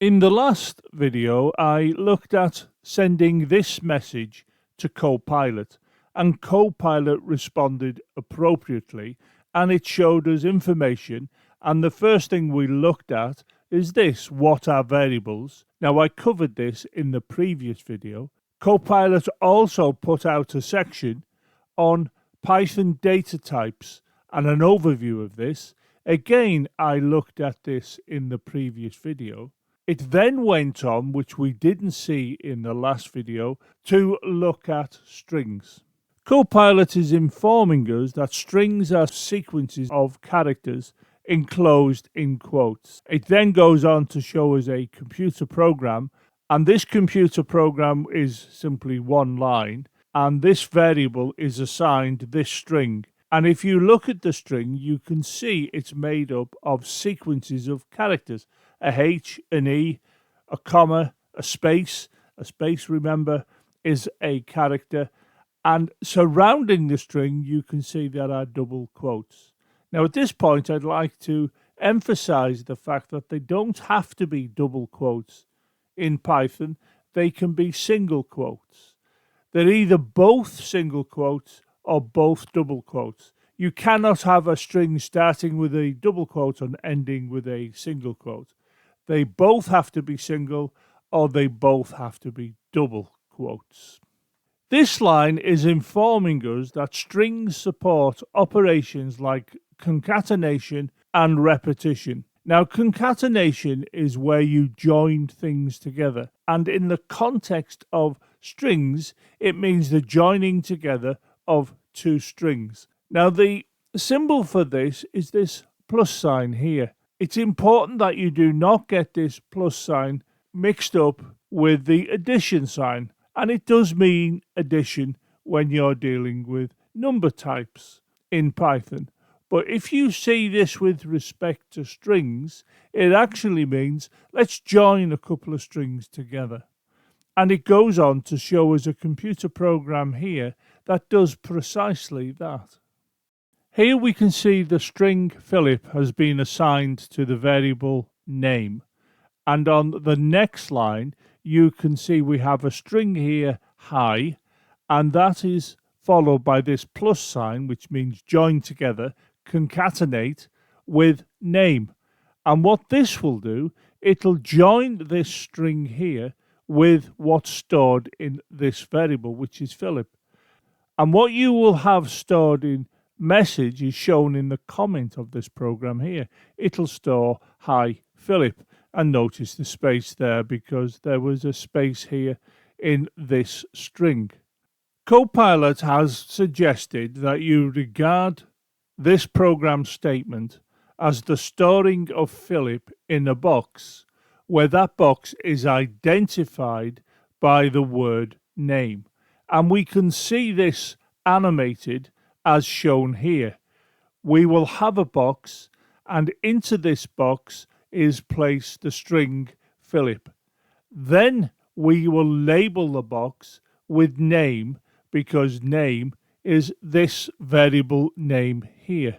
In the last video, I looked at sending this message to Copilot, and Copilot responded appropriately, and it showed us information. And the first thing we looked at is this: what are variables? Now, I covered this in the previous video. Copilot also put out a section on Python data types and an overview of this. Again, I looked at this in the previous video. It then went on, which we didn't see in the last video, to look at strings. Copilot is informing us that strings are sequences of characters enclosed in quotes. It then goes on to show us a computer program, and this computer program is simply one line, and this variable is assigned this string. And if you look at the string, you can see it's made up of sequences of characters: a H, an E, a comma, a space. A space, remember, is a character. And surrounding the string, you can see there are double quotes. Now, at this point, I'd like to emphasize the fact that they don't have to be double quotes in Python. They can be single quotes. They're either both single quotes or both double quotes. You cannot have a string starting with a double quote and ending with a single quote. They both have to be single, or they both have to be double quotes. This line is informing us that strings support operations like concatenation and repetition. Now, concatenation is where you join things together, and in the context of strings, it means the joining together of two strings. Now, the symbol for this is this plus sign here. It's important that you do not get this plus sign mixed up with the addition sign, and it does mean addition when you're dealing with number types in Python. But if you see this with respect to strings, it actually means let's join a couple of strings together. And it goes on to show us a computer program here that does precisely that. Here we can see the string Philip has been assigned to the variable name. And on the next line, you can see we have a string here, hi, and that is followed by this plus sign, which means join together, concatenate with name. And what this will do, it'll join this string here with what's stored in this variable, which is Philip. And what you will have stored in message is shown in the comment of this program here. It'll store hi Philip, and notice the space there because there was a space here in this string. Copilot has suggested that you regard this program statement as the storing of Philip in a box, where that box is identified by the word name. And we can see this animated as shown here. We will have a box, and into this box is placed the string Philip. Then we will label the box with name, because name is this variable name here.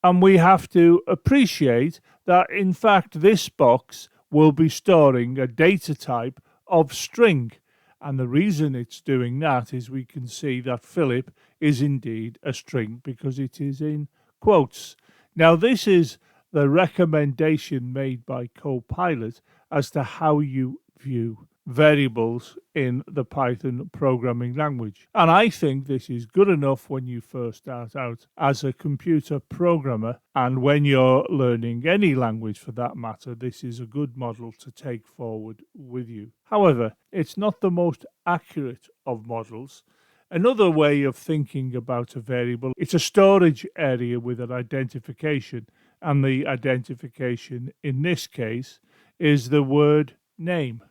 And we have to appreciate that in fact this box will be storing a data type of string. And the reason it's doing that is we can see that Philip is indeed a string because it is in quotes. Now, this is the recommendation made by Copilot as to how you view variables in the Python programming language. And I think this is good enough when you first start out as a computer programmer, and when you're learning any language for that matter, this is a good model to take forward with you. However, it's not the most accurate of models. Another way of thinking about a variable, it's a storage area with an identification, and the identification in this case is the word name.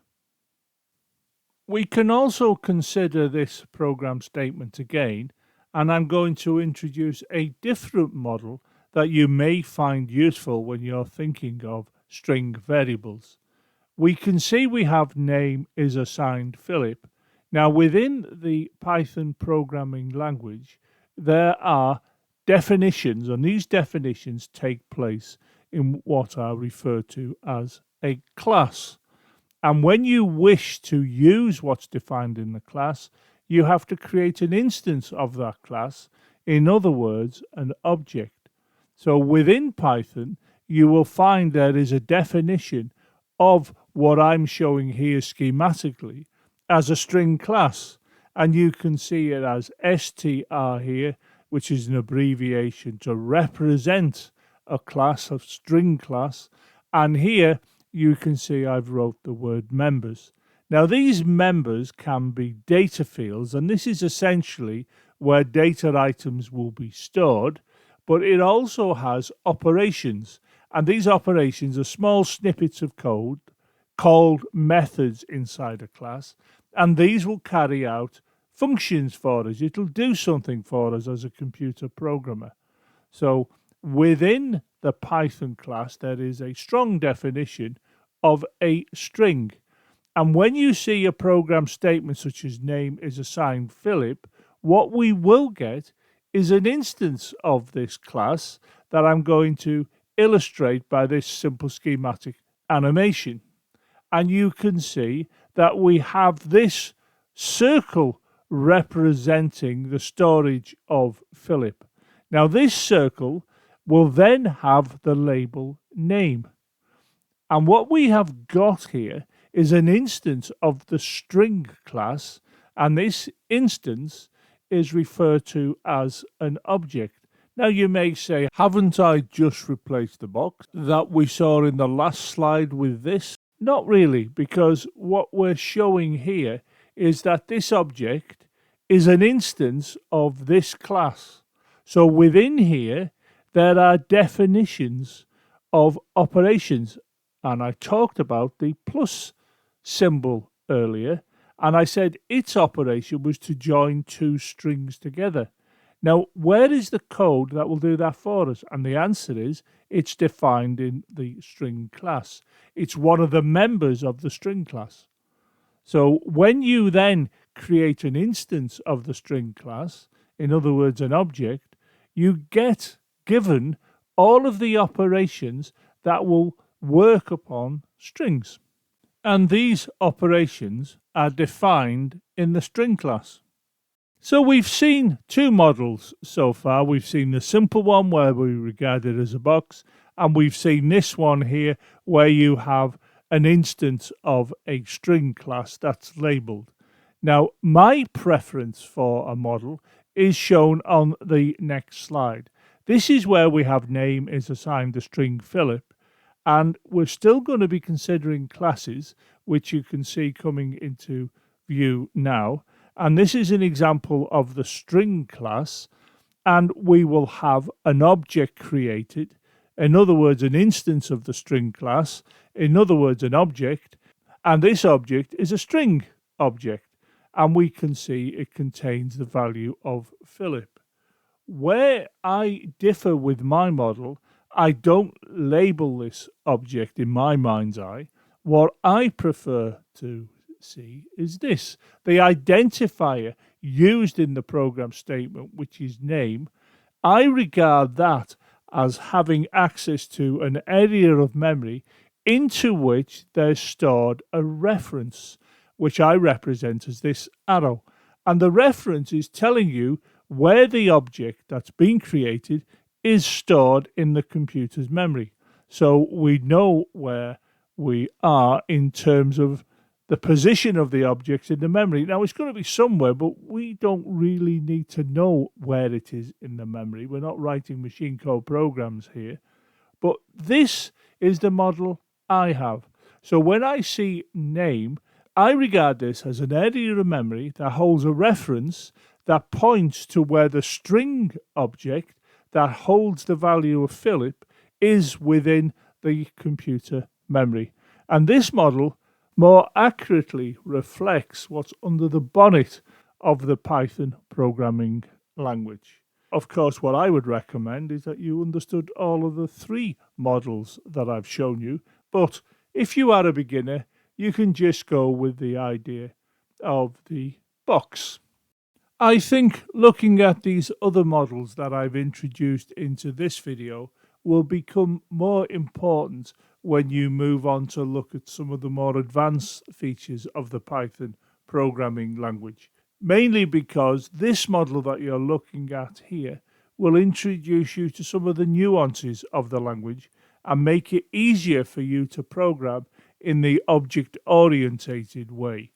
We can also consider this program statement again, and I'm going to introduce a different model that you may find useful when you're thinking of string variables. We can see we have name is assigned Philip. Now, within the Python programming language, there are definitions, and these definitions take place in what are referred to as a class. And when you wish to use what's defined in the class, you have to create an instance of that class, in other words, an object. So within Python, you will find there is a definition of what I'm showing here schematically as a string class. And you can see it as str here, which is an abbreviation to represent a class, a string class. And here you can see I've wrote the word members. Now these members can be data fields, and this is essentially where data items will be stored, but it also has operations. And these operations are small snippets of code called methods inside a class, and these will carry out functions for us. It'll do something for us as a computer programmer. So within the Python class, there is a strong definition of a string. And when you see a program statement such as name is assigned Philip, what we will get is an instance of this class that I'm going to illustrate by this simple schematic animation. And you can see that we have this circle representing the storage of Philip. Now this circle will then have the label name. And what we have got here is an instance of the string class, and this instance is referred to as an object. Now you may say, haven't I just replaced the box that we saw in the last slide with this? Not really, because what we're showing here is that this object is an instance of this class. So within here, there are definitions of operations. And I talked about the plus symbol earlier, and I said its operation was to join two strings together. Now, where is the code that will do that for us? And the answer is it's defined in the string class. It's one of the members of the string class. So when you then create an instance of the string class, in other words, an object, you get given all of the operations that will work upon strings. And these operations are defined in the string class. So we've seen two models so far. We've seen the simple one where we regard it as a box, and we've seen this one here where you have an instance of a string class that's labeled. Now, my preference for a model is shown on the next slide. This is where we have name is assigned the string Philip, and we're still going to be considering classes, which you can see coming into view now. And this is an example of the string class, and we will have an object created, in other words, an instance of the string class, in other words, an object, and this object is a string object, and we can see it contains the value of Philip. Where I differ with my model, I don't label this object in my mind's eye. What I prefer to see is this. The identifier used in the program statement, which is name, I regard that as having access to an area of memory into which there's stored a reference, which I represent as this arrow. And the reference is telling you where the object that's been created is stored in the computer's memory. So we know where we are in terms of the position of the objects in the memory. Now, it's going to be somewhere, but we don't really need to know where it is in the memory. We're not writing machine code programs here. But this is the model I have. So when I see name, I regard this as an area of memory that holds a reference that points to where the string object that holds the value of Philip is within the computer memory. And this model more accurately reflects what's under the bonnet of the Python programming language. Of course, what I would recommend is that you understood all of the three models that I've shown you, but if you are a beginner, you can just go with the idea of the box. I think looking at these other models that I've introduced into this video will become more important when you move on to look at some of the more advanced features of the Python programming language. Mainly because this model that you're looking at here will introduce you to some of the nuances of the language and make it easier for you to program in the object orientated way.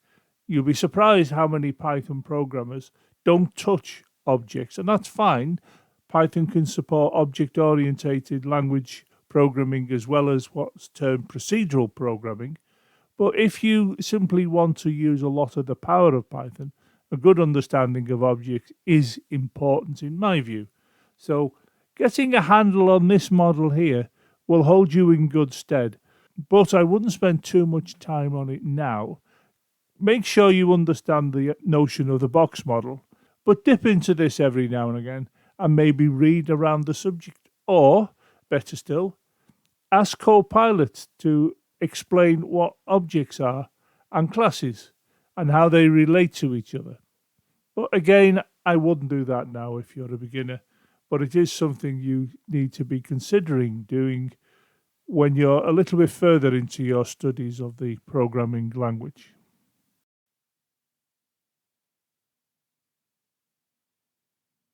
You'll be surprised how many Python programmers don't touch objects, and that's fine. Python can support object orientated language programming as well as what's termed procedural programming. But if you simply want to use a lot of the power of Python, a good understanding of objects is important in my view. So, getting a handle on this model here will hold you in good stead, but I wouldn't spend too much time on it now. Make sure you understand the notion of the box model, but dip into this every now and again and maybe read around the subject. Or, better still, ask Copilot to explain what objects are and classes and how they relate to each other. But again, I wouldn't do that now if you're a beginner, but it is something you need to be considering doing when you're a little bit further into your studies of the programming language.